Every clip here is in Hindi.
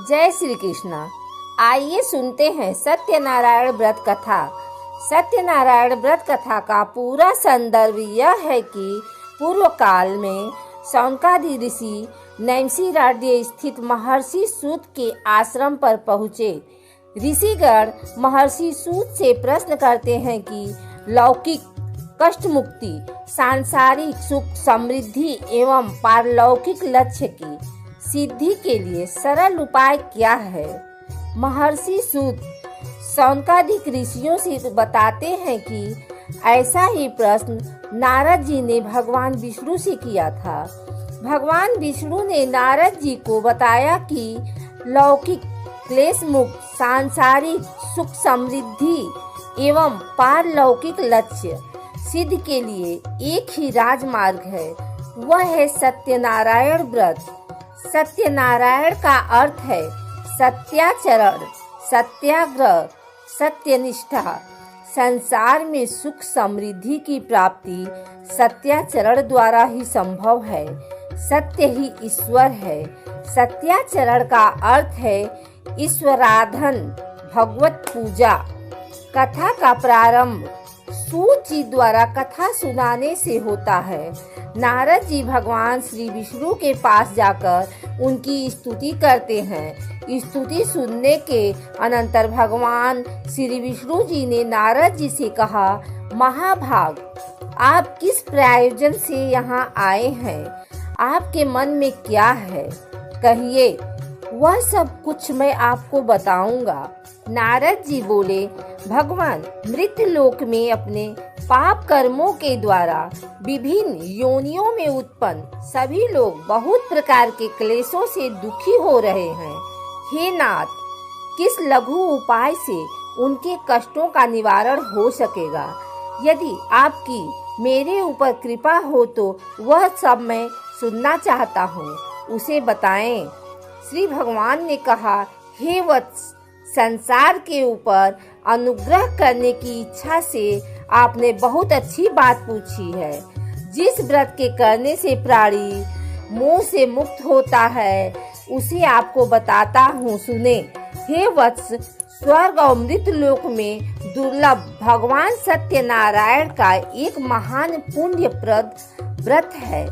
जय श्री कृष्ण। आइए सुनते हैं सत्यनारायण व्रत कथा। सत्यनारायण व्रत कथा का पूरा संदर्भ यह है कि पूर्व काल में शौनकादि ऋषि नैमिषारण्य राज्य स्थित महर्षि सूत के आश्रम पर पहुँचे। ऋषिगण महर्षि सूत से प्रश्न करते हैं कि लौकिक कष्ट मुक्ति, सांसारिक सुख समृद्धि एवं पारलौकिक लक्ष्य की सिद्धि के लिए सरल उपाय क्या है। महर्षि सूत शौनकादिक ऋषियों से बताते हैं कि ऐसा ही प्रश्न नारद जी ने भगवान विष्णु से किया था। भगवान विष्णु ने नारद जी को बताया कि लौकिक क्लेश मुक्त सांसारिक सुख समृद्धि एवं पारलौकिक लक्ष्य सिद्ध के लिए एक ही राजमार्ग है, वह है सत्यनारायण व्रत। सत्यनारायण का अर्थ है सत्याचरण, सत्याग्रह, सत्यनिष्ठा। संसार में सुख समृद्धि की प्राप्ति सत्याचरण द्वारा ही संभव है। सत्य ही ईश्वर है। सत्याचरण का अर्थ है ईश्वराधन, भगवत पूजा। कथा का प्रारंभ सूत जी द्वारा कथा सुनाने से होता है। नारद जी भगवान श्री विष्णु के पास जाकर उनकी स्तुति करते हैं। स्तुति सुनने के अनंतर भगवान श्री विष्णु जी ने नारद जी से कहा, महाभाग, आप किस प्रयोजन से यहाँ आए हैं? आपके मन में क्या है? कहिए, वह सब कुछ मैं आपको बताऊंगा। नारद जी बोले, भगवान, मृत्यु लोक में अपने पाप कर्मों के द्वारा विभिन्न योनियों में उत्पन्न सभी लोग बहुत प्रकार के क्लेशों से दुखी हो रहे हैं। हे नाथ, किस लघु उपाय से उनके कष्टों का निवारण हो सकेगा? यदि आपकी मेरे ऊपर कृपा हो तो वह सब मैं सुनना चाहता हूँ, उसे बताएं। श्री भगवान ने कहा, हे वत्स, संसार के ऊपर अनुग्रह करने की इच्छा से आपने बहुत अच्छी बात पूछी है। जिस व्रत के करने से प्राणी मोह से मुक्त होता है, उसे आपको बताता हूँ, सुने। हे वत्स, स्वर्ग और मृत्यु लोक में दुर्लभ भगवान सत्यनारायण का एक महान पुण्यप्रद व्रत है।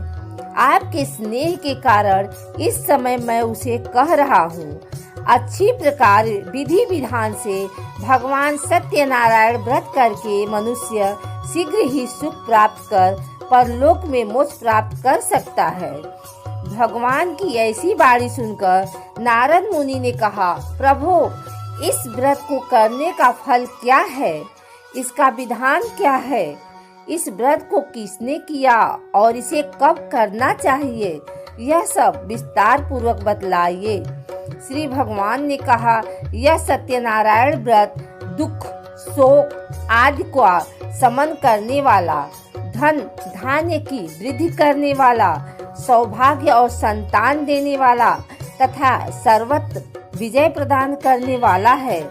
आपके स्नेह के कारण इस समय मैं उसे कह रहा हूँ। अच्छी प्रकार विधि विधान से भगवान सत्यनारायण व्रत करके मनुष्य शीघ्र ही सुख प्राप्त कर परलोक में मोक्ष प्राप्त कर सकता है। भगवान की ऐसी बाणी सुनकर नारद मुनि ने कहा, प्रभु, इस व्रत को करने का फल क्या है? इसका विधान क्या है? इस व्रत को किसने किया और इसे कब करना चाहिए? यह सब विस्तार पूर्वक बतलाइए। श्री भगवान ने कहा, यह सत्यनारायण व्रत दुख, शोक आदि का शमन करने वाला, धन धान्य की वृद्धि करने वाला, सौभाग्य और संतान देने वाला तथा सर्वत्र विजय प्रदान करने वाला है।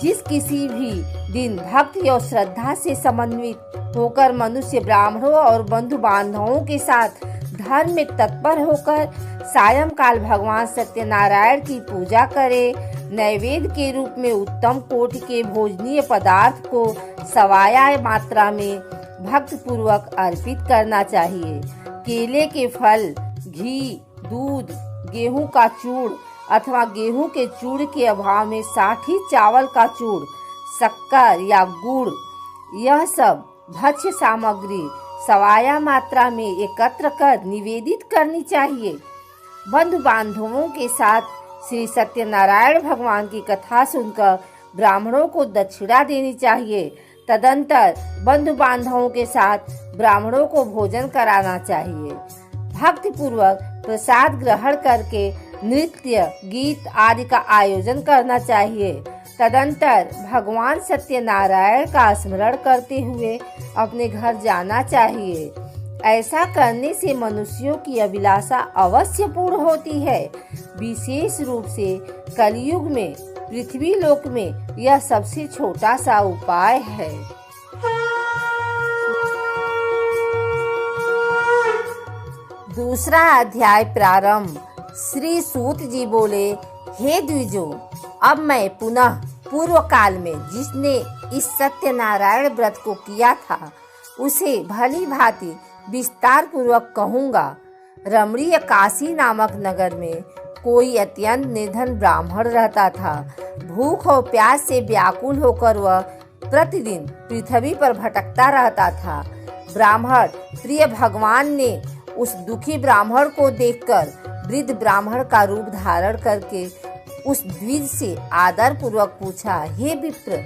जिस किसी भी दिन भक्ति और श्रद्धा से समन्वित होकर मनुष्य ब्राह्मणों और बंधु बांधवों के साथ धर्म में तत्पर होकर सायंकाल भगवान सत्यनारायण की पूजा करे, नैवेद्य के रूप में उत्तम कोटि के भोजनीय पदार्थ को सवाया मात्रा में भक्ति पूर्वक अर्पित करना चाहिए। केले के फल, घी, दूध, गेहूं का चूड़ अथवा गेहूं के चूड़ के अभाव में साठी चावल का चूड़, शक्कर या गुड़, यह सब भक्ष्य सामग्री सवाया मात्रा में एकत्र कर निवेदित करनी चाहिए। बंधु बांधवों के साथ श्री सत्यनारायण भगवान की कथा सुनकर ब्राह्मणों को दक्षिणा देनी चाहिए। तदंतर बंधु बांधवों के साथ ब्राह्मणों को भोजन कराना चाहिए। भक्ति पूर्वक प्रसाद ग्रहण करके नृत्य, गीत आदि का आयोजन करना चाहिए। तदंतर भगवान सत्यनारायण का स्मरण करते हुए अपने घर जाना चाहिए। ऐसा करने से मनुष्यों की अभिलाषा अवश्य पूर्ण होती है। विशेष रूप से कलयुग में पृथ्वी लोक में यह सबसे छोटा सा उपाय है। दूसरा अध्याय प्रारंभ। श्री सूत जी बोले, हे द्विजों, अब मैं पुनः पूर्व काल में जिसने इस सत्यनारायण व्रत को किया था उसे भली भांति विस्तार पूर्वक कहूँगा। रमणीय काशी नामक नगर में कोई अत्यंत निर्धन ब्राह्मण रहता था। भूख और प्यास से व्याकुल होकर वह प्रतिदिन पृथ्वी पर भटकता रहता था। ब्राह्मण प्रिय भगवान ने उस दुखी ब्राह्मण को देखकर वृद्ध ब्राह्मण का रूप धारण करके उस द्विज से आदर पूर्वक पूछा, हे विप्र,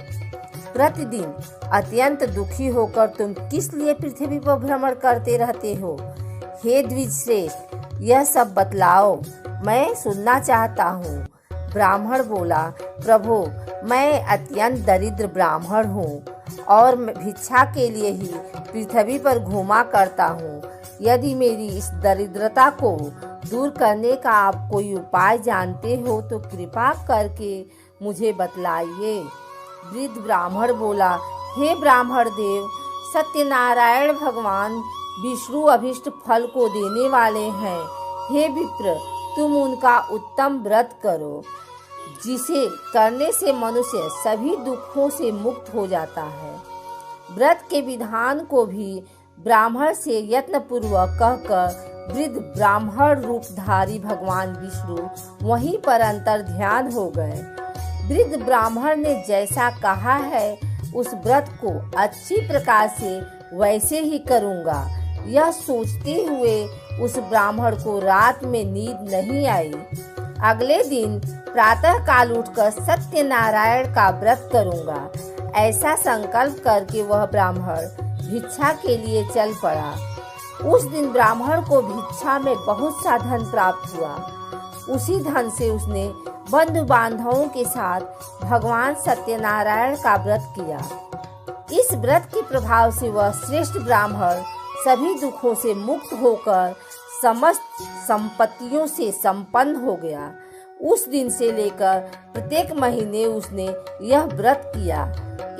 प्रतिदिन अत्यंत दुखी होकर तुम किस लिए पृथ्वी पर भ्रमण करते रहते हो? हे द्विज श्रेष्ठ, यह सब बतलाओ, मैं सुनना चाहता हूँ। ब्राह्मण बोला, प्रभु, मैं अत्यंत दरिद्र ब्राह्मण हूँ और भिक्षा के लिए ही पृथ्वी पर घूमा करता हूँ। यदि मेरी इस दरिद्रता को दूर करने का आप कोई उपाय जानते हो तो कृपा करके मुझे बतलाइए। वृद्ध ब्राह्मण बोला, हे ब्राह्मण देव, सत्यनारायण भगवान विष्णु अभिष्ट फल को देने वाले हैं। हे विप्र, तुम उनका उत्तम व्रत करो, जिसे करने से मनुष्य सभी दुखों से मुक्त हो जाता है। व्रत के विधान को भी ब्राह्मण से यत्न पूर्वक कहकर वृद्ध ब्राह्मण रूपधारी भगवान विष्णु वहीं पर अंतर ध्यान हो गए। वृद्ध ब्राह्मण ने जैसा कहा है उस व्रत को अच्छी प्रकार से वैसे ही करूँगा। यह सोचते हुए उस ब्राह्मण को रात में नींद नहीं आई। अगले दिन प्रातः काल उठकर सत्यनारायण का व्रत करूँगा, ऐसा संकल्प करके वह ब्राह्मण भिक्षा के लिए चल पड़ा। उस दिन ब्राह्मण को भिक्षा में बहुत सा धन प्राप्त हुआ। उसी धन से उसने बंधु बांधवों के साथ भगवान सत्यनारायण का व्रत किया। इस व्रत के प्रभाव से वह श्रेष्ठ ब्राह्मण सभी दुखों से मुक्त होकर समस्त संपत्तियों से संपन्न हो गया। उस दिन से लेकर प्रत्येक महीने उसने यह व्रत किया।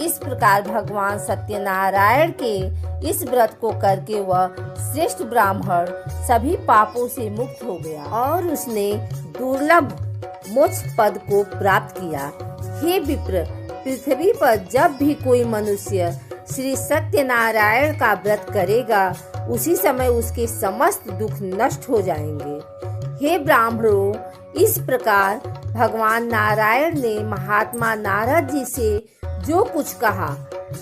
इस प्रकार भगवान सत्यनारायण के इस व्रत को करके वह श्रेष्ठ ब्राह्मण सभी पापों से मुक्त हो गया और उसने दुर्लभ मोक्ष पद को प्राप्त किया। हे विप्र, पृथ्वी पर जब भी कोई मनुष्य श्री सत्यनारायण का व्रत करेगा उसी समय उसके समस्त दुख नष्ट हो जाएंगे। हे ब्राह्मणों, इस प्रकार भगवान नारायण ने महात्मा नारद जी से जो कुछ कहा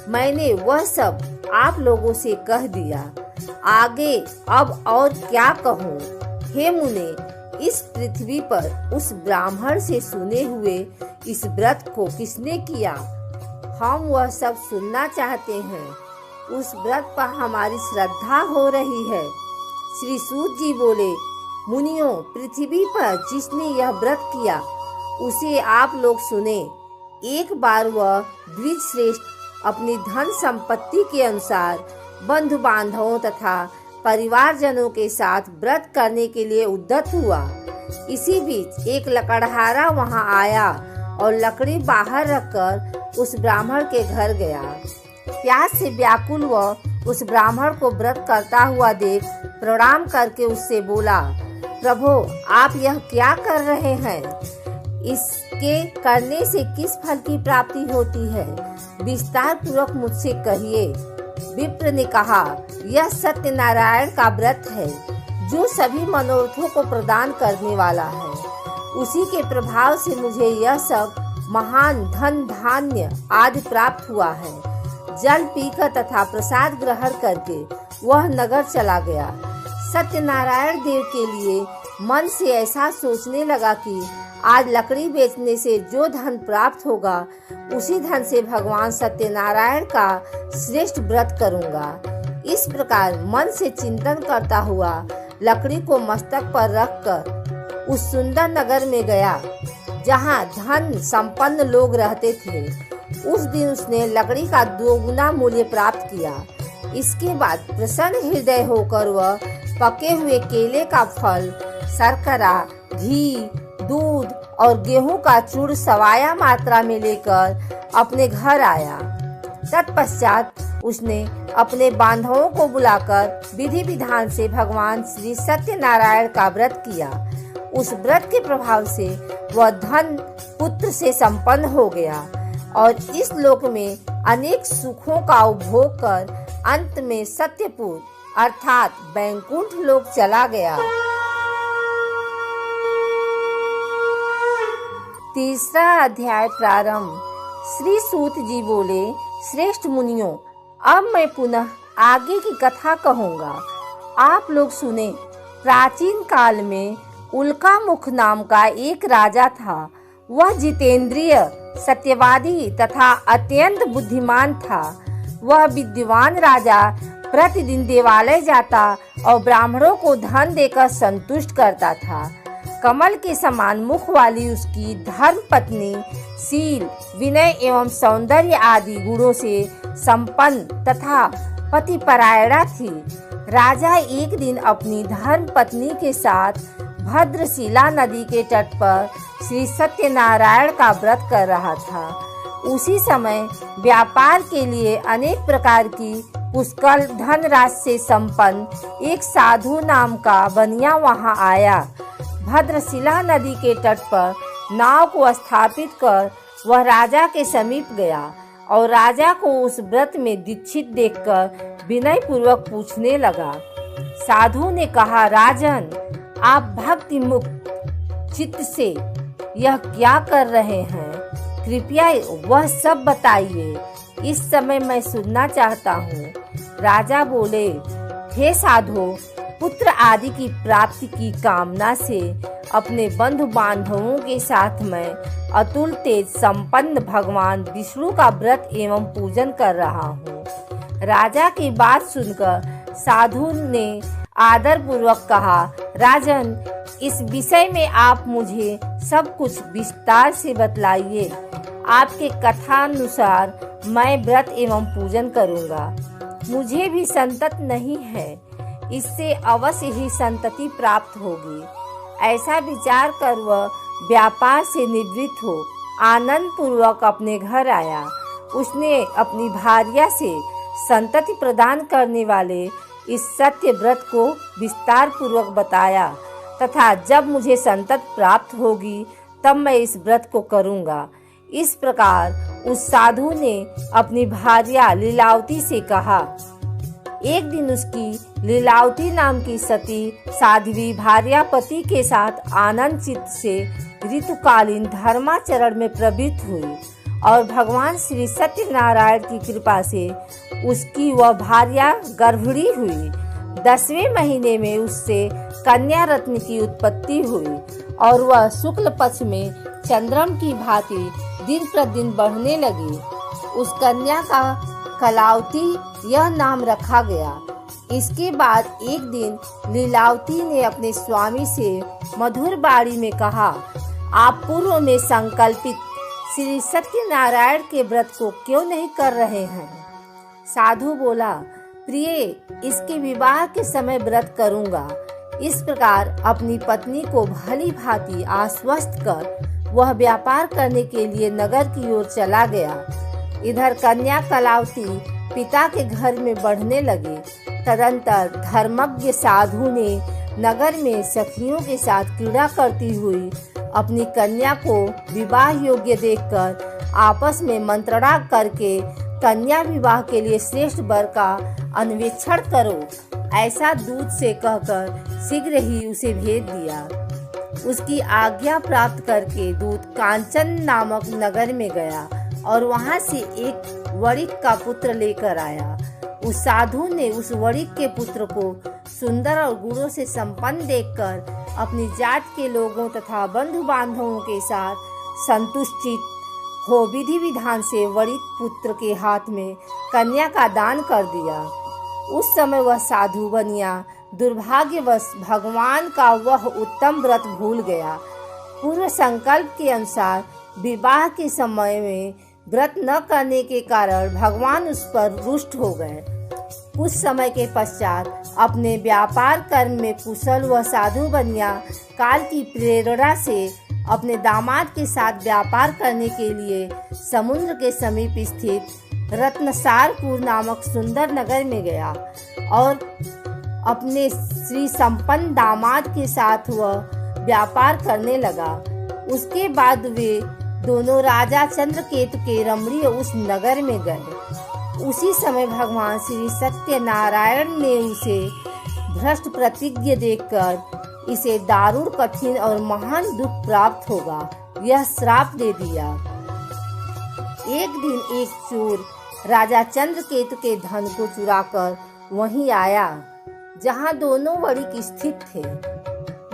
मैंने वह सब आप लोगों से कह दिया। आगे अब और क्या कहूँ? हे मुने, इस पृथ्वी पर उस ब्राह्मण से सुने हुए इस व्रत को किसने किया? हम वह सब सुनना चाहते हैं। उस व्रत पर हमारी श्रद्धा हो रही है। श्री सूत जी बोले, मुनियों, पृथ्वी पर जिसने यह व्रत किया उसे आप लोग सुने। एक बार वह द्विज श्रेष्ठ अपनी धन संपत्ति के अनुसार बंधु बांधवों तथा परिवारजनों के साथ व्रत करने के लिए उद्यत हुआ। इसी बीच एक लकड़हारा वहां आया और लकड़ी बाहर रखकर उस ब्राह्मण के घर गया। प्यास से व्याकुल वह उस ब्राह्मण को व्रत करता हुआ देख प्रणाम करके उससे बोला, प्रभु, आप यह क्या कर रहे हैं? इसके करने से किस फल की प्राप्ति होती है? विस्तार पूर्वक मुझसे कहिए। विप्र ने कहा, यह सत्यनारायण का व्रत है जो सभी मनोरथों को प्रदान करने वाला है। उसी के प्रभाव से मुझे यह सब महान धन धान्य आदि प्राप्त हुआ है। जल पीकर तथा प्रसाद ग्रहण करके वह नगर चला गया। सत्यनारायण देव के लिए मन से ऐसा सोचने लगा कि आज लकड़ी बेचने से जो धन प्राप्त होगा उसी धन से भगवान सत्यनारायण का श्रेष्ठ व्रत करूंगा। इस प्रकार मन से चिंतन करता हुआ लकड़ी को मस्तक पर रखकर उस सुंदर नगर में गया जहां धन संपन्न लोग रहते थे। उस दिन उसने लकड़ी का 2 गुना मूल्य प्राप्त किया। इसके बाद प्रसन्न हृदय होकर वह पके हुए केले का फल, शर्करा, घी, दूध और गेहूं का चूर्ण सवाया मात्रा में लेकर अपने घर आया। तत्पश्चात उसने अपने बांधवों को बुलाकर विधि विधान से भगवान श्री सत्यनारायण का व्रत किया। उस व्रत के प्रभाव से वह धन पुत्र से संपन्न हो गया और इस लोक में अनेक सुखों का उपभोग कर अंत में सत्यपुर अर्थात बैकुंठ लोक चला गया। तीसरा अध्याय प्रारंभ। श्री सूत जी बोले, श्रेष्ठ मुनियों, अब मैं पुनः आगे की कथा कहूँगा, आप लोग सुने। प्राचीन काल में उल्कामुख नाम का एक राजा था। वह जितेंद्रिय, सत्यवादी तथा अत्यंत बुद्धिमान था। वह विद्वान राजा प्रतिदिन देवालय जाता और ब्राह्मणों को धन देकर संतुष्ट करता था। कमल के समान मुख वाली उसकी धर्म पत्नी शील, विनय एवं सौंदर्य आदि गुणों से संपन्न तथा पतिपरायणा थी। राजा एक दिन अपनी धर्म पत्नी के साथ भद्रशिला नदी के तट पर श्री सत्यनारायण का व्रत कर रहा था। उसी समय व्यापार के लिए अनेक प्रकार की पुष्कल धनराशि से संपन्न एक साधु नाम का बनिया वहां आया। भद्रशिला नदी के तट पर नाव को स्थापित कर वह राजा के समीप गया और राजा को उस व्रत में दीक्षित देखकर विनय पूर्वक पूछने लगा। साधु ने कहा, राजन, आप भक्ति मुक्त चित्त से यह क्या कर रहे हैं? कृपया वह सब बताइए, इस समय मैं सुनना चाहता हूँ। राजा बोले, हे साधो, पुत्र आदि की प्राप्ति की कामना से अपने बंधु बांधवों के साथ मैं अतुल तेज संपन्न भगवान विष्णु का व्रत एवं पूजन कर रहा हूँ। राजा की बात सुनकर साधु ने आदर पूर्वक कहा, राजन, इस विषय में आप मुझे सब कुछ विस्तार से बतलाइए। आपके कथानुसार मैं व्रत एवं पूजन करूँगा। मुझे भी संतत नहीं है, इससे अवश्य ही संतति प्राप्त होगी। ऐसा विचार कर वह व्यापार से निवृत्त हो आनंद पूर्वक अपने घर आया। उसने अपनी भार्या से संतति प्रदान करने वाले इस सत्य व्रत को विस्तार पूर्वक बताया तथा जब मुझे संतति प्राप्त होगी तब मैं इस व्रत को करूँगा। इस प्रकार उस साधु ने अपनी भार्या लीलावती से कहा। एक दिन उसकी लीलावती नाम की सती साध्वी भार्या पति के साथ आनंद चित्त से ऋतुकालीन धर्माचरण में प्रवृत्त हुई और भगवान श्री सत्यनारायण की कृपा से उसकी वह भार्या गर्भिणी हुई। 10वें महीने में उससे कन्या रत्न की उत्पत्ति हुई और वह शुक्ल पक्ष में चंद्रम की भांति दिन प्रतिदिन बढ़ने लगी। उस कन्या का कलावती यह नाम रखा गया। इसके बाद एक दिन लीलावती ने अपने स्वामी से मधुर वाणी में कहा, आप पूर्व में संकल्पित श्री सत्यनारायण के व्रत को क्यों नहीं कर रहे हैं? साधु बोला, प्रिय, इसके विवाह के समय व्रत करूंगा। इस प्रकार अपनी पत्नी को भली भांति आश्वस्त कर वह व्यापार करने के लिए नगर की ओर चला गया। इधर कन्या कलावती पिता के घर में बढ़ने लगी। तदंतर धर्मज्ञ साधु ने नगर में सखियों के साथ क्रीड़ा करती हुई अपनी कन्या को विवाह योग्य देखकर आपस में मंत्रणा करके कन्या विवाह के लिए श्रेष्ठ वर का अन्वेषण करो, ऐसा दूत से कहकर शीघ्र ही उसे भेज दिया। उसकी आज्ञा प्राप्त करके दूत कांचन नामक नगर में गया और वहां से एक वणिक का पुत्र लेकर आया। उस साधु ने उस वणिक के पुत्र को सुंदर और गुणों से संपन्न देखकर अपनी जात के लोगों तथा बंधु बांधवों के साथ संतुष्टित हो विधि विधान से वणिक पुत्र के हाथ में कन्या का दान कर दिया। उस समय वह साधु बनिया दुर्भाग्यवश भगवान का वह उत्तम व्रत भूल गया। पूर्व संकल्प के अनुसार विवाह के समय में व्रत न करने के कारण भगवान उस पर रुष्ट हो गए। कुछ समय के पश्चात अपने व्यापार कर्म में कुशल वह साधु बनिया काल की प्रेरणा से अपने दामाद के साथ व्यापार करने के लिए समुद्र के समीप स्थित रत्नसारपुर नामक सुंदर नगर में गया और अपने श्री संपन्न दामाद के साथ वह व्यापार करने लगा। उसके बाद वे दोनों राजा चंद्रकेतु के रमणीय उस नगर में गए। उसी समय भगवान श्री सत्यनारायण ने उसे भ्रष्ट प्रतिज्ञा देकर इसे दारुण कठिन और महान दुख प्राप्त होगा यह श्राप दे दिया। एक दिन एक चोर राजा चंद्रकेतु के धन को चुराकर वहीं आया जहां दोनों वणिक स्थित थे।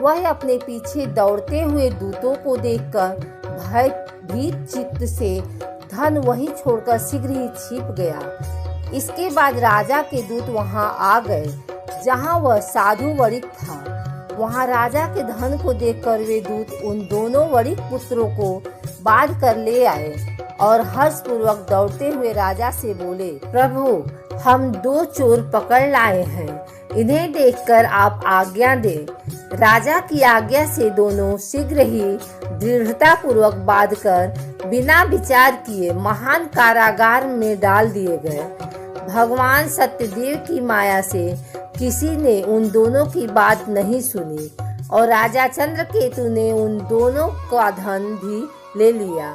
वह अपने पीछे दौड़ते हुए दूतों को देखकर भयभीत चित्त से धन वहीं छोड़कर शीघ्र ही छिप गया। इसके बाद राजा के दूत वहां आ गए जहां वह साधु वणिक था। वहां राजा के धन को देखकर वे दूत उन दोनों वणिक पुत्रों को बांध कर ले आए और हर्षपूर्वक दौड़ते हुए राजा से बोले, प्रभु हम 2 चोर पकड़ लाए हैं, इन्हें देखकर आप आज्ञा दें। राजा की आज्ञा से दोनों शीघ्र ही दृढ़ता पूर्वक बांधकर बिना विचार किए महान कारागार में डाल दिए गए। भगवान सत्यदेव की माया से किसी ने उन दोनों की बात नहीं सुनी और राजा चंद्रकेतु ने उन दोनों का धन भी ले लिया।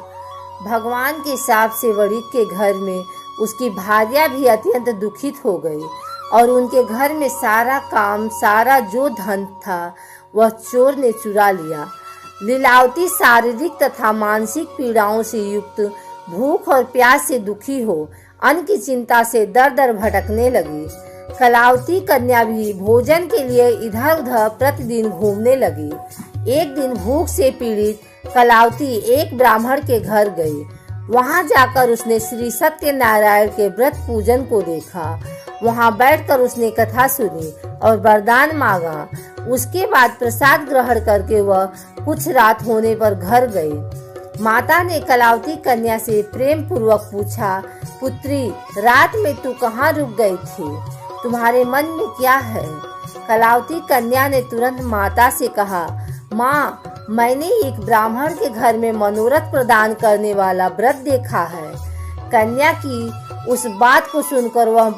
भगवान के शाप से वणिक के घर में उसकी भार्या भी अत्यंत दुखित हो गई और उनके घर में सारा जो धन था वह चोर ने चुरा लिया। लीलावती शारीरिक तथा मानसिक पीड़ाओं से युक्त, भूख और प्यास से दुखी हो अन्न की चिंता से दर दर भटकने लगी। कलावती कन्या भी भोजन के लिए इधर उधर प्रतिदिन घूमने लगी। एक दिन भूख से पीड़ित कलावती एक ब्राह्मण के घर गई। वहां जाकर उसने श्री सत्यनारायण के व्रत पूजन को देखा। वहां बैठकर उसने कथा सुनी और वरदान मांगा। उसके बाद प्रसाद ग्रहण करके वह कुछ रात होने पर घर गई। माता ने कलावती कन्या से प्रेम पूर्वक पूछा, पुत्री रात में तू कहाँ रुक गई थी? तुम्हारे मन में क्या है? कलावती कन्या ने तुरंत माता से कहा, माँ मैंने एक ब्राह्मण के घर में मनोरथ प्रदान करने वाला व्रत देखा है। कन्या की उस बात को सुनकर वह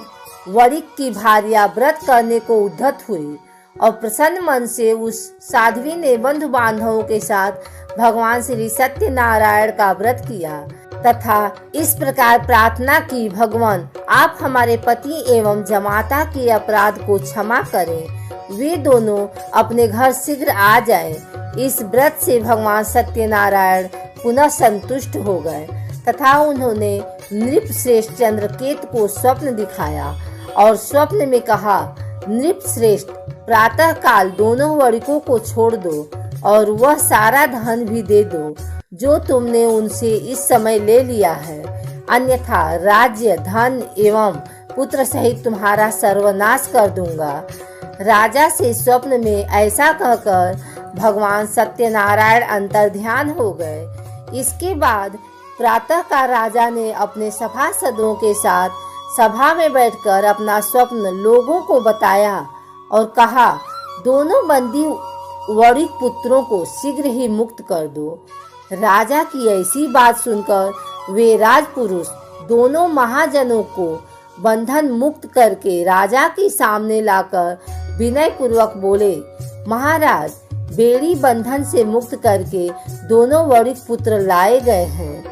वणिक की भार्या व्रत करने को उद्धत हुई और प्रसन्न मन से उस साध्वी ने बंधु बांधवों के साथ भगवान श्री सत्यनारायण का व्रत किया तथा इस प्रकार प्रार्थना की, भगवान आप हमारे पति एवं जमाता के अपराध को क्षमा करें। वे दोनों अपने घर शीघ्र आ जाएं। इस व्रत से भगवान सत्यनारायण पुनः संतुष्ट हो गए तथा उन्होंने नृप श्रेष्ठ चंद्रकेतु को स्वप्न दिखाया और स्वप्न में कहा, नृप श्रेष्ठ प्रातः काल दोनों वणिकों को छोड़ दो और वह सारा धन भी दे दो जो तुमने उनसे इस समय ले लिया है, अन्यथा राज्य धन एवं पुत्र सहित तुम्हारा सर्वनाश कर दूंगा। राजा से स्वप्न में ऐसा कहकर भगवान सत्यनारायण अंतर्ध्यान हो गए। इसके बाद प्रातः का राजा ने अपने सभासदों के साथ सभा में बैठकर अपना स्वप्न लोगों को बताया और कहा, दोनों बंदी वणिक पुत्रों को शीघ्र ही मुक्त कर दो। राजा की ऐसी बात सुनकर वे राजपुरुष दोनों महाजनों को बंधन मुक्त करके राजा के सामने लाकर विनय पूर्वक बोले, महाराज बेड़ी बंधन से मुक्त करके दोनों वणिक पुत्र लाए गए हैं।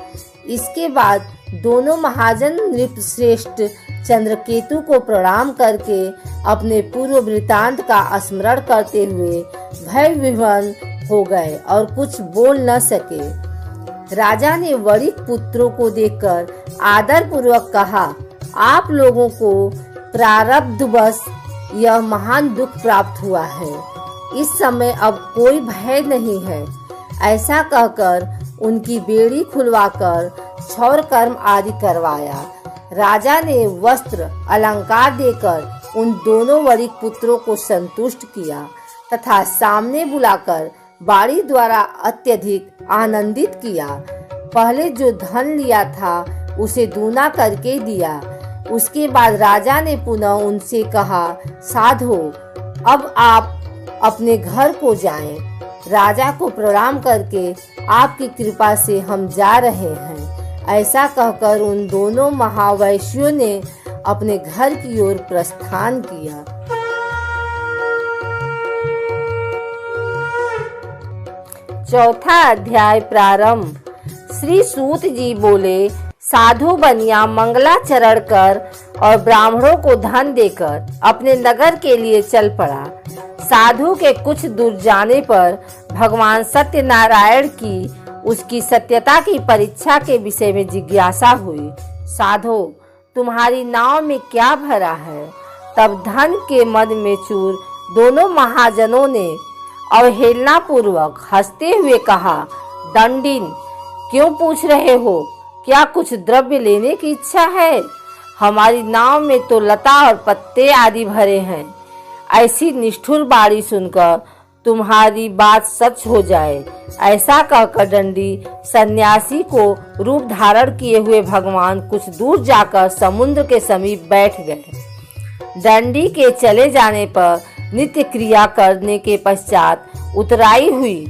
इसके बाद दोनों महाजन नृप श्रेष्ठ चंद्रकेतु को प्रणाम करके अपने पूर्व वृतांत का स्मरण करते हुए भय विह्वल हो गए और कुछ बोल न सके। राजा ने वणिक पुत्रों को देखकर आदर पूर्वक कहा, आप लोगों को प्रारब्धवश यह महान दुख प्राप्त हुआ है। इस समय अब कोई भय नहीं है। ऐसा कहकर उनकी बेड़ी खुलवाकर क्षौर कर्म आदि करवाया। राजा ने वस्त्र अलंकार देकर उन दोनों वणिक पुत्रों को संतुष्ट किया तथा सामने बुलाकर बाड़ी द्वारा अत्यधिक आनंदित किया। पहले जो धन लिया था उसे दूना करके दिया। उसके बाद राजा ने पुनः उनसे कहा, साधो अब आप अपने घर को जाएं। राजा को प्रणाम करके आपकी कृपा से हम जा रहे हैं। ऐसा कहकर उन दोनों महावैश्यों ने अपने घर की ओर प्रस्थान किया। चौथा अध्याय प्रारंभ। श्री सूत जी बोले, साधु बनिया मंगलाचरण कर और ब्राह्मणों को धन देकर अपने नगर के लिए चल पड़ा। साधु के कुछ दूर जाने पर भगवान सत्यनारायण की उसकी सत्यता की परीक्षा के विषय में जिज्ञासा हुई। साधो, तुम्हारी नाव में क्या भरा है? तब धन के मद में चूर दोनों महाजनों ने अवहेलना पूर्वक हंसते हुए कहा, दंडिन, क्यों पूछ रहे हो? क्या कुछ द्रव्य लेने की इच्छा है? हमारी नाव में तो लता और पत्ते आदि भरे हैं। ऐसी निष्ठुर बाणी सुनकर तुम्हारी बात सच हो जाए, ऐसा कहकर दंडी सन्यासी को रूप धारण किए हुए भगवान कुछ दूर जाकर समुद्र के समीप बैठ गए। दंडी के चले जाने पर नित्य क्रिया करने के पश्चात उतराई हुई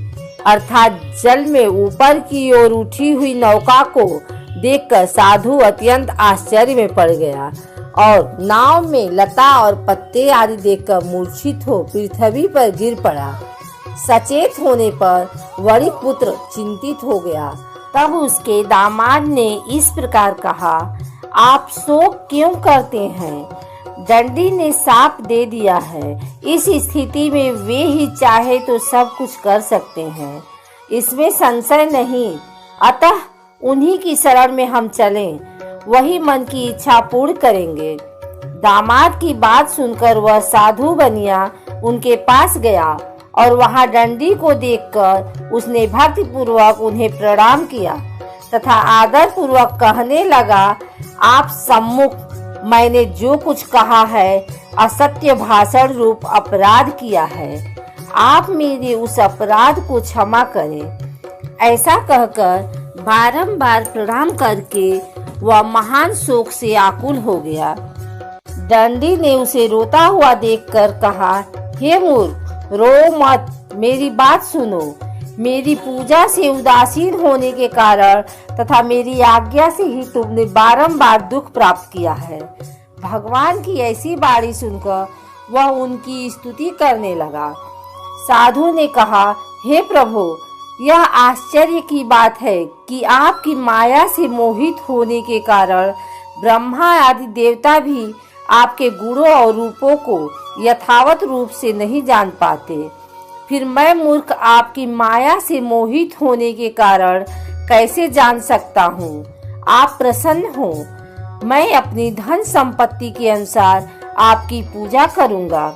अर्थात जल में ऊपर की ओर उठी हुई नौका को देखकर साधु अत्यंत आश्चर्य में पड़ गया और नाव में लता और पत्ते आदि देखकर मूर्छित हो पृथ्वी पर गिर पड़ा। सचेत होने पर वणिक पुत्र चिंतित हो गया। तब उसके दामाद ने इस प्रकार कहा, आप शोक क्यों करते हैं? दंडी ने साप दे दिया है। इस स्थिति में वे ही चाहे तो सब कुछ कर सकते हैं, इसमें संशय नहीं। अतः उन्हीं की शरण में हम चलें, वही मन की इच्छा पूर्ण करेंगे। दामाद की बात सुनकर वह साधु बनिया उनके पास गया और वहां दंडी को देखकर उसने भक्ति पूर्वक उन्हें प्रणाम किया तथा आदर पूर्वक कहने लगा, आप सम्मुख मैंने जो कुछ कहा है असत्य भाषण रूप अपराध किया है, आप मेरे उस अपराध को क्षमा करें। ऐसा कहकर बारंबार प्रणाम करके वह महान शोक से आकुल हो गया। दंडी ने उसे रोता हुआ देखकर कहा, हे मूर्ख, रो मत, मेरी बात सुनो। मेरी पूजा से उदासीन होने के कारण तथा मेरी आज्ञा से ही तुमने बारंबार दुख प्राप्त किया है। भगवान की ऐसी बाणी सुनकर वह उनकी स्तुति करने लगा। साधु ने कहा, हे प्रभु, यह आश्चर्य की बात है कि आपकी माया से मोहित होने के कारण ब्रह्मा आदि देवता भी आपके गुणों और रूपों को यथावत रूप से नहीं जान पाते। फिर मैं मूर्ख आपकी माया से मोहित होने के कारण कैसे जान सकता हूँ? आप प्रसन्न हो, मैं अपनी धन संपत्ति के अनुसार आपकी पूजा करूँगा।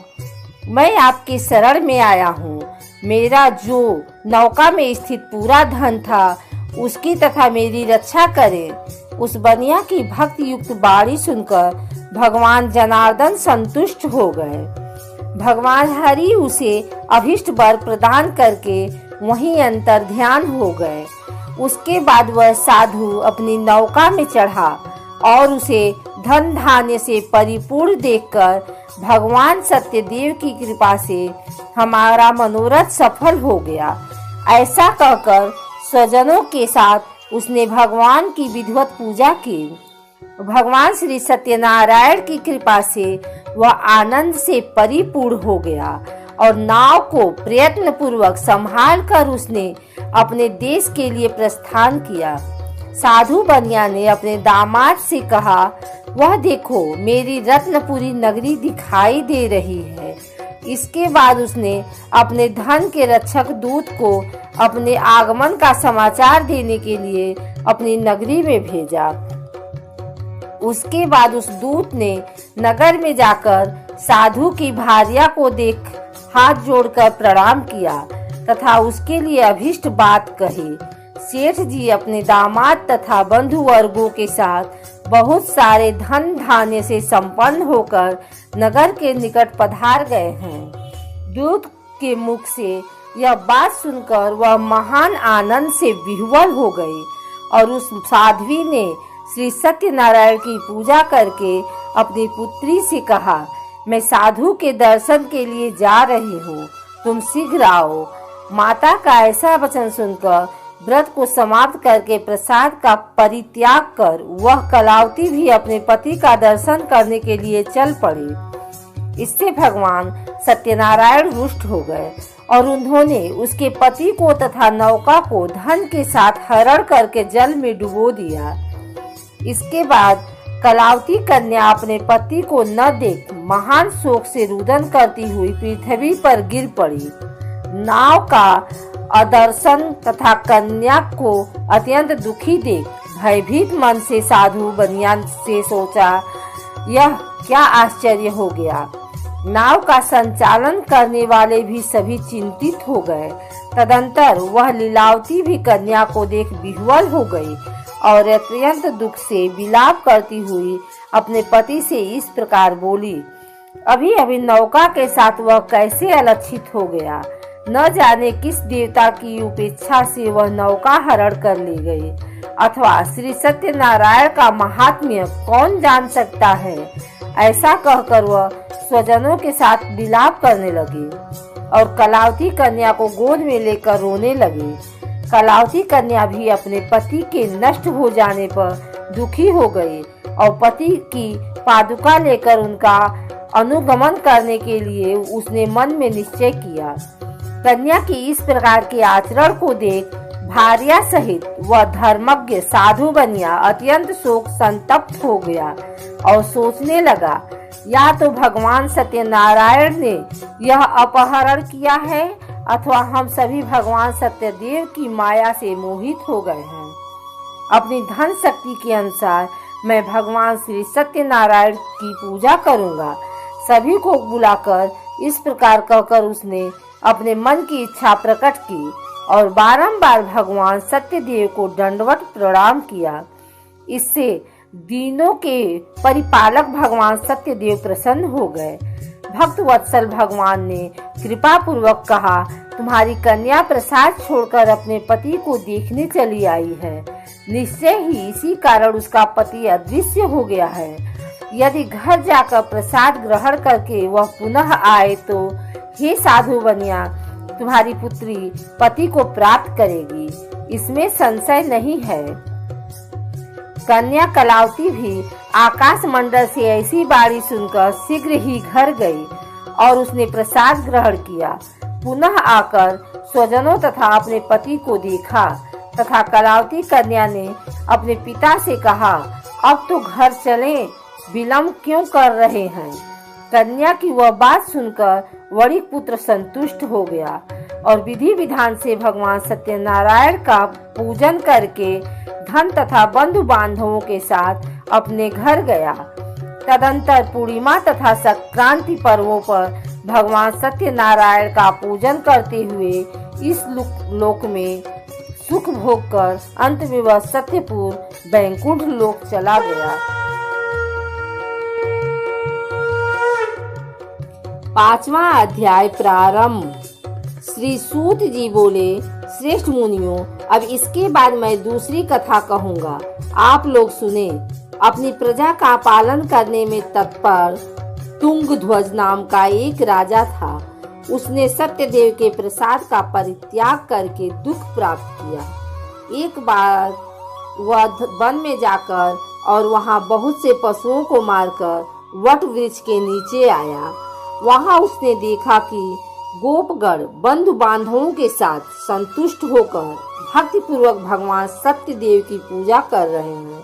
मैं आपके शरण में आया हूँ। मेरा जो नौका में स्थित पूरा धन था उसकी तथा मेरी रक्षा करें। उस बनिया की भक्ति युक्त बाणी सुनकर भगवान जनार्दन संतुष्ट हो गए। भगवान हरि उसे अभिष्ट वर प्रदान करके वहीं अंतर ध्यान हो गए। उसके बाद वह साधु अपनी नौका में चढ़ा और उसे धन धान्य से परिपूर्ण देखकर भगवान सत्यदेव की कृपा से हमारा मनोरथ सफल हो गया। ऐसा कहकर स्वजनों के साथ उसने भगवान की विधिवत पूजा की। भगवान श्री सत्यनारायण की कृपा से वह आनंद से परिपूर्ण हो गया और नाव को प्रयत्न पूर्वक संभाल कर उसने अपने देश के लिए प्रस्थान किया। साधु बनिया ने अपने दामाद से कहा, वह देखो, मेरी रत्नपुरी नगरी दिखाई दे रही है। इसके बाद उसने अपने धन के रक्षक दूत को अपने आगमन का समाचार देने के लिए अपनी नगरी में भेजा। उसके बाद उस दूत ने नगर में जाकर साधु की भार्या को देख हाथ जोड़कर प्रणाम किया तथा उसके लिए अभीष्ट बात कही। सेठ जी अपने दामाद तथा बंधु वर्गों के साथ बहुत सारे धन धान्य से संपन्न होकर नगर के निकट पधार गए हैं। दूत के मुख से यह बात सुनकर वह महान आनंद से विह्वल हो गई और उस साध्वी ने श्री सत्यनारायण की पूजा करके अपनी पुत्री से कहा, मैं साधु के दर्शन के लिए जा रही हूँ, तुम शीघ्र आओ। माता का ऐसा वचन सुनकर व्रत को समाप्त करके प्रसाद का परित्याग कर वह कलावती भी अपने पति का दर्शन करने के लिए चल पड़ी। इससे भगवान सत्यनारायण रुष्ट हो गए और उन्होंने उसके पति को तथा नौका को धन के साथ हरण करके जल में डुबो दिया। इसके बाद कलावती कन्या अपने पति को न देख महान शोक से रुदन करती हुई पृथ्वी पर गिर पड़ी। नाव का अदर्शन तथा कन्या को अत्यंत दुखी देख भयभीत मन से साधु बनिया से सोचा, यह क्या आश्चर्य हो गया। नाव का संचालन करने वाले भी सभी चिंतित हो गए। तदंतर वह लीलावती भी कन्या को देख विह्वल हो गई और अत्यंत दुख से विलाप करती हुई अपने पति से इस प्रकार बोली, अभी अभी नौका के साथ वह कैसे अलक्षित हो गया। न जाने किस देवता की उपेक्षा से वह नौका हरण कर ली गई, अथवा श्री सत्यनारायण का महात्म्य कौन जान सकता है। ऐसा कहकर वह स्वजनों के साथ विलाप करने लगी और कलावती कन्या को गोद में लेकर रोने लगी। कलावती कन्या भी अपने पति के नष्ट हो जाने पर दुखी हो गई और पति की पादुका लेकर उनका अनुगमन करने के लिए उसने मन में निश्चय किया। कन्या की इस प्रकार के आचरण को देख भार्या सहित वह धर्मज्ञ साधु बनिया अत्यंत शोक संतप्त हो गया और सोचने लगा, या तो भगवान सत्यनारायण ने यह अपहरण किया है अथवा हम सभी भगवान सत्यदेव की माया से मोहित हो गए हैं। अपनी धन शक्ति के अनुसार मैं भगवान श्री सत्यनारायण की पूजा करूंगा। सभी को बुलाकर इस प्रकार कहकर उसने अपने मन की इच्छा प्रकट की और बारंबार भगवान सत्यदेव को दंडवत प्रणाम किया। इससे दीनों के परिपालक भगवान सत्यदेव प्रसन्न हो गए। भक्त वत्सल भगवान ने कृपा पूर्वक कहा, तुम्हारी कन्या प्रसाद छोड़कर अपने पति को देखने चली आई है। निश्चय ही इसी कारण उसका पति अदृश्य हो गया है। यदि घर जाकर प्रसाद ग्रहण करके वह पुनः आए तो हे साधु बनिया, तुम्हारी पुत्री पति को प्राप्त करेगी, इसमें संशय नहीं है। कन्या कलावती भी आकाश मंडल से ऐसी बाणी सुनकर शीघ्र ही घर गई और उसने प्रसाद ग्रहण किया। पुनः आकर स्वजनों तथा अपने पति को देखा तथा कलावती कन्या ने अपने पिता से कहा, अब तो घर चलें, विलंब क्यों कर रहे हैं। कन्या की वह बात सुनकर वणिक पुत्र संतुष्ट हो गया और विधि विधान से भगवान सत्यनारायण का पूजन करके धन तथा बंधु बांधवों के साथ अपने घर गया। तदंतर पूर्णिमा तथा संक्रांति पर्वों पर भगवान सत्यनारायण का पूजन करते हुए इस लोक में सुख भोग कर अंत में वह सत्यपुर वैकुंठ लोक चला गया। 5वां अध्याय प्रारंभ। श्री सूत जी बोले, श्रेष्ठ मुनियों, अब इसके बाद मैं दूसरी कथा कहूँगा, आप लोग सुने। अपनी प्रजा का पालन करने में तत्पर तुंगध्वज नाम का एक राजा था। उसने सत्यदेव के प्रसाद का परित्याग करके दुख प्राप्त किया। एक बार वह वन में जाकर और वहां बहुत से पशुओं को मारकर वट वृक्ष के नीचे आया। वहां उसने देखा कि गोपगण बंधु बांधवों के साथ संतुष्ट होकर भक्ति पूर्वक भगवान सत्यदेव की पूजा कर रहे हैं।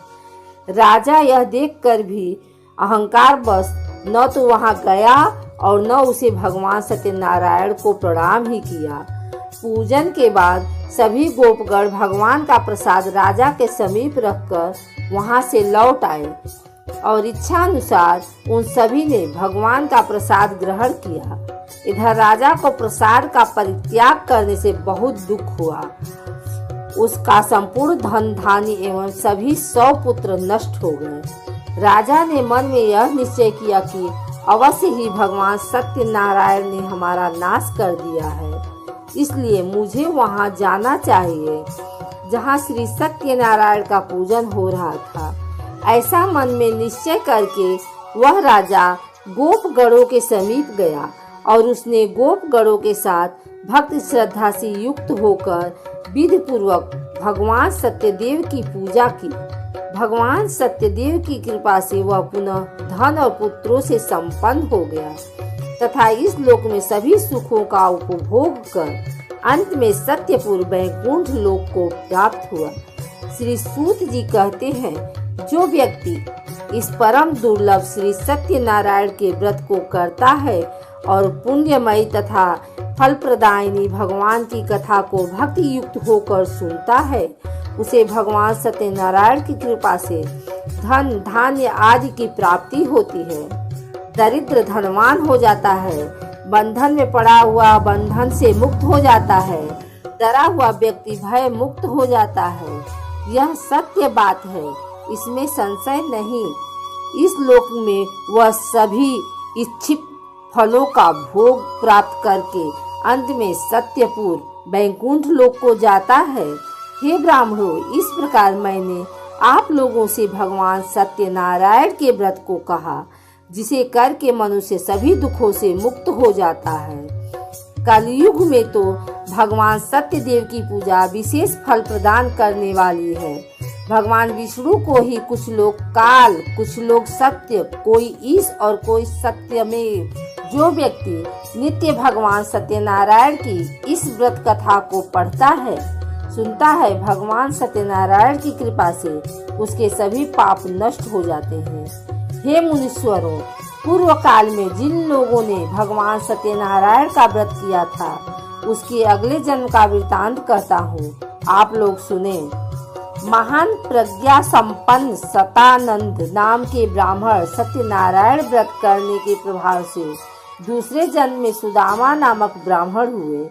राजा यह देखकर भी अहंकार बस न तो वहां गया और न उसे भगवान सत्यनारायण को प्रणाम ही किया। पूजन के बाद सभी गोपगण भगवान का प्रसाद राजा के समीप रखकर वहां से लौट आए और इच्छा अनुसार उन सभी ने भगवान का प्रसाद ग्रहण किया। इधर राजा को प्रसाद का परित्याग करने से बहुत दुख हुआ। उसका संपूर्ण धन धान्य एवं सभी 100 पुत्र नष्ट हो गए। राजा ने मन में यह निश्चय किया कि अवश्य ही भगवान सत्यनारायण ने हमारा नाश कर दिया है, इसलिए मुझे वहां जाना चाहिए जहां श्री सत्यनारायण का पूजन हो रहा था। ऐसा मन में निश्चय करके वह राजा गोपगणों के समीप गया और उसने गोपगणों के साथ भक्ति श्रद्धा से युक्त होकर विधि पूर्वक भगवान सत्यदेव की पूजा की। भगवान सत्यदेव की कृपा से वह पुनः धन और पुत्रों से संपन्न हो गया। तथा इस लोक में सभी सुखों का उपभोग कर अंत में सत्यपुर वैकुंठ लोक को प्राप्त हुआ। श्री सूत जी कहते हैं, जो व्यक्ति इस परम दुर्लभ श्री सत्यनारायण के व्रत को करता है और पुण्यमयी तथा फल प्रदायिनी भगवान की कथा को भक्ति युक्त होकर सुनता है, उसे भगवान सत्यनारायण की कृपा से धन धान्य आदि की प्राप्ति होती है। दरिद्र धनवान हो जाता है, बंधन में पड़ा हुआ बंधन से मुक्त हो जाता है, डरा हुआ व्यक्ति भय मुक्त हो जाता है। यह सत्य बात है, इसमें संशय नहीं। इस लोक में वह सभी इच्छित फलों का भोग प्राप्त करके अंत में सत्यपुर वैकुंठ लोक को जाता है। हे ब्राह्मणों, इस प्रकार मैंने आप लोगों से भगवान सत्यनारायण के व्रत को कहा, जिसे करके मनुष्य सभी दुखों से मुक्त हो जाता है। कलयुग में तो भगवान सत्यदेव की पूजा विशेष फल प्रदान करने वाली है। भगवान विष्णु को ही कुछ लोग काल, कुछ लोग सत्य, कोई ईश और कोई सत्यमेव। जो व्यक्ति नित्य भगवान सत्यनारायण की इस व्रत कथा को पढ़ता है, सुनता है, भगवान सत्यनारायण की कृपा से उसके सभी पाप नष्ट हो जाते हैं। हे मुनीश्वरों, पूर्व काल में जिन लोगों ने भगवान सत्यनारायण का व्रत किया था, उसके अगले जन्म का वृतांत कहता हूँ, आप लोग सुने। महान प्रज्ञा संपन्न सतानंद नाम के ब्राह्मण सत्यनारायण व्रत करने के प्रभाव से दूसरे जन्म में सुदामा नामक ब्राह्मण हुए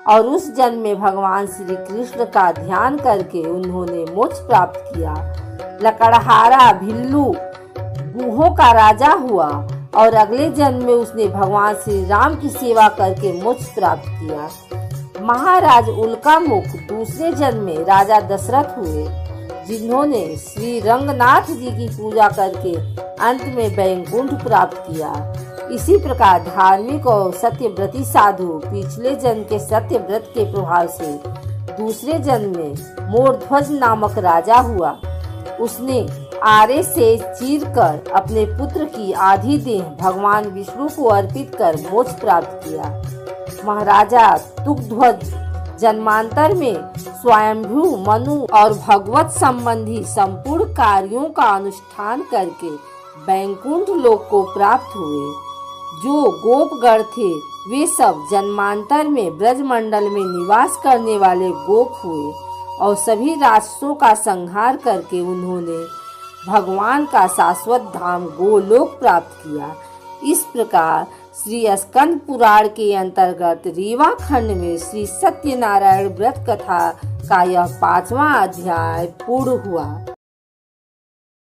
और उस जन्म में भगवान श्री कृष्ण का ध्यान करके उन्होंने मोक्ष प्राप्त किया। लकड़हारा भिल्लू गुहों का राजा हुआ और अगले जन्म में उसने भगवान श्री राम की सेवा करके मोक्ष प्राप्त किया। महाराज उल्कामुख दूसरे जन्म में राजा दशरथ हुए, जिन्होंने श्री रंगनाथ जी की पूजा करके अंत में वैकुंठ प्राप्त किया। इसी प्रकार धार्मिक और सत्यव्रती साधु पिछले जन्म के सत्य व्रत के प्रभाव से दूसरे जन्म में मोरध्वज नामक राजा हुआ। उसने आरे से चीरकर अपने पुत्र की आधी देह भगवान विष्णु को अर्पित कर मोक्ष प्राप्त किया। महाराजा तुगध्वज जन्मांतर में स्वयंभू मनु और भगवत संबंधी संपूर्ण कार्यों का अनुष्ठान करके वैकुंठ लोक को प्राप्त हुए। जो गोपगण थे वे सब जन्मांतर में ब्रजमंडल में निवास करने वाले गोप हुए और सभी राक्षसों का संहार करके उन्होंने भगवान का शाश्वत धाम गोलोक प्राप्त किया। इस प्रकार श्री स्कंद पुराण के अंतर्गत रीवा खंड में श्री सत्यनारायण व्रत कथा का यह 5वां अध्याय पूर्ण हुआ।